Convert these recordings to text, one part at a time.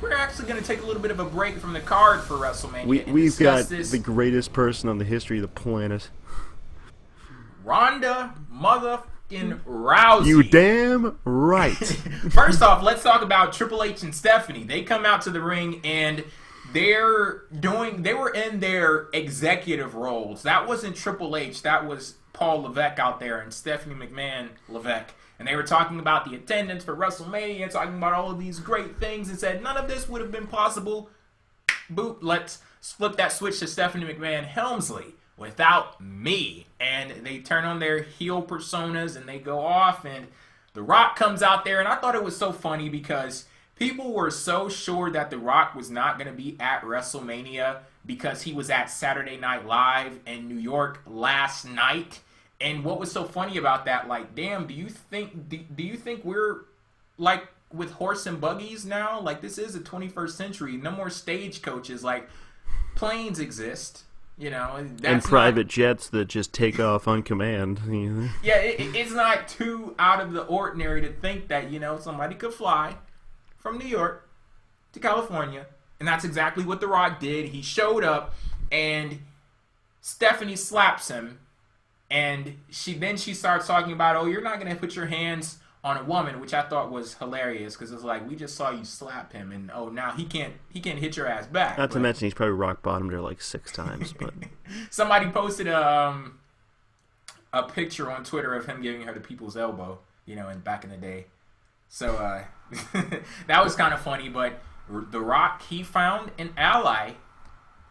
we're actually going to take a little bit of a break from the card for WrestleMania. We've got the greatest person on the history of the planet. Ronda motherfucking Rousey. You damn right. First off, let's talk about Triple H and Stephanie. They come out to the ring and they were in their executive roles. That wasn't Triple H. That was Paul Levesque out there and Stephanie McMahon Levesque. And they were talking about the attendance for WrestleMania and talking about all of these great things and said none of this would have been possible. Boop, let's flip that switch to Stephanie McMahon Helmsley without me. And they turn on their heel personas and they go off and The Rock comes out there. And I thought it was so funny because people were so sure that The Rock was not going to be at WrestleMania because he was at Saturday Night Live in New York last night. And what was so funny about that, like, damn, do you think we're, like, with horse and buggies now? Like, this is the 21st century. No more stagecoaches. Like, planes exist, you know. And private jets that just take off on command. Yeah, it's not too out of the ordinary to think that, you know, somebody could fly from New York to California. And that's exactly what The Rock did. He showed up, and Stephanie slaps him. And she starts talking about, oh, you're not going to put your hands on a woman, which I thought was hilarious because it's like, we just saw you slap him, and oh, now he can't hit your ass back. Not to mention he's probably rock bottomed her like 6 times. But somebody posted a picture on Twitter of him giving her the people's elbow, you know, back in the day. So that was kind of funny. But The Rock, he found an ally,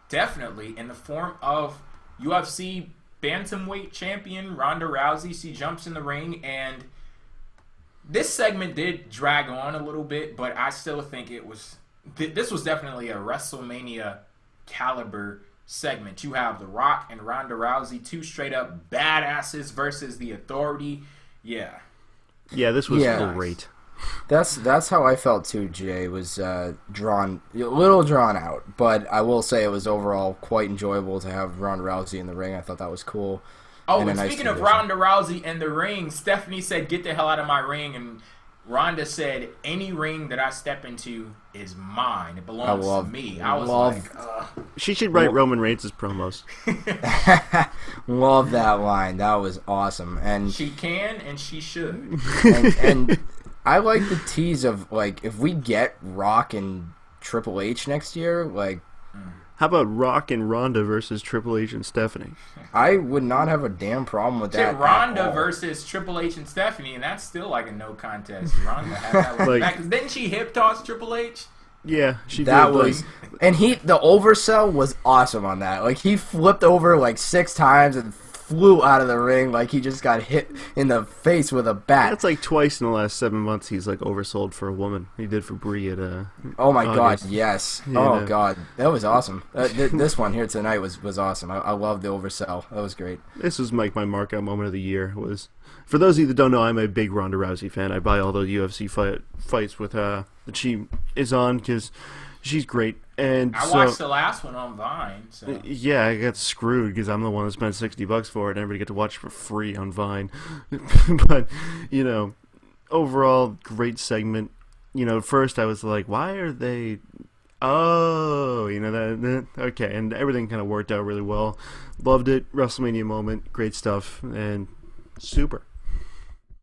definitely, in the form of UFC Bantamweight champion Ronda Rousey. She jumps in the ring, and this segment did drag on a little bit, but I still think this was definitely a WrestleMania caliber segment. You have The Rock and Ronda Rousey, 2 straight up badasses versus the Authority. Yeah, this was great. That's how I felt too, Jay. It was a little drawn out, but I will say it was overall quite enjoyable to have Ronda Rousey in the ring. I thought that was cool. Oh, and speaking of Ronda Rousey in the ring, Stephanie said, "Get the hell out of my ring," and Ronda said, "Any ring that I step into is mine. It belongs to me." I was like, she should write Roman Reigns' promos. Love that line. That was awesome. And she can and she should. and I like the tease of, like, if we get Rock and Triple H next year, like... How about Rock and Ronda versus Triple H and Stephanie? I would not have a damn problem with that. Ronda versus Triple H and Stephanie, and that's still like a no contest. Ronda had that one back. Didn't she hip toss Triple H? Yeah, she did. That was... And the oversell was awesome on that. Like, he flipped over, like, 6 times and flew out of the ring like he just got hit in the face with a bat. That's like twice in the last 7 months he's like oversold for a woman. He did for Brie at oh my August. God, yes. Yeah, oh God, that was awesome. This one here tonight was awesome. I love the oversell. That was great. This was like my markout moment of the year. Was for those of you that don't know, I'm a big Ronda Rousey fan. I buy all the UFC fights with that she is on because she's great. And I watched the last one on Vine. So. Yeah, I got screwed because I'm the one that spent $60 for it, and everybody get to watch it for free on Vine. But, you know, overall, great segment. You know, at first I was like, why are they... Oh, you know, that okay, and everything kind of worked out really well. Loved it. WrestleMania moment. Great stuff. And super.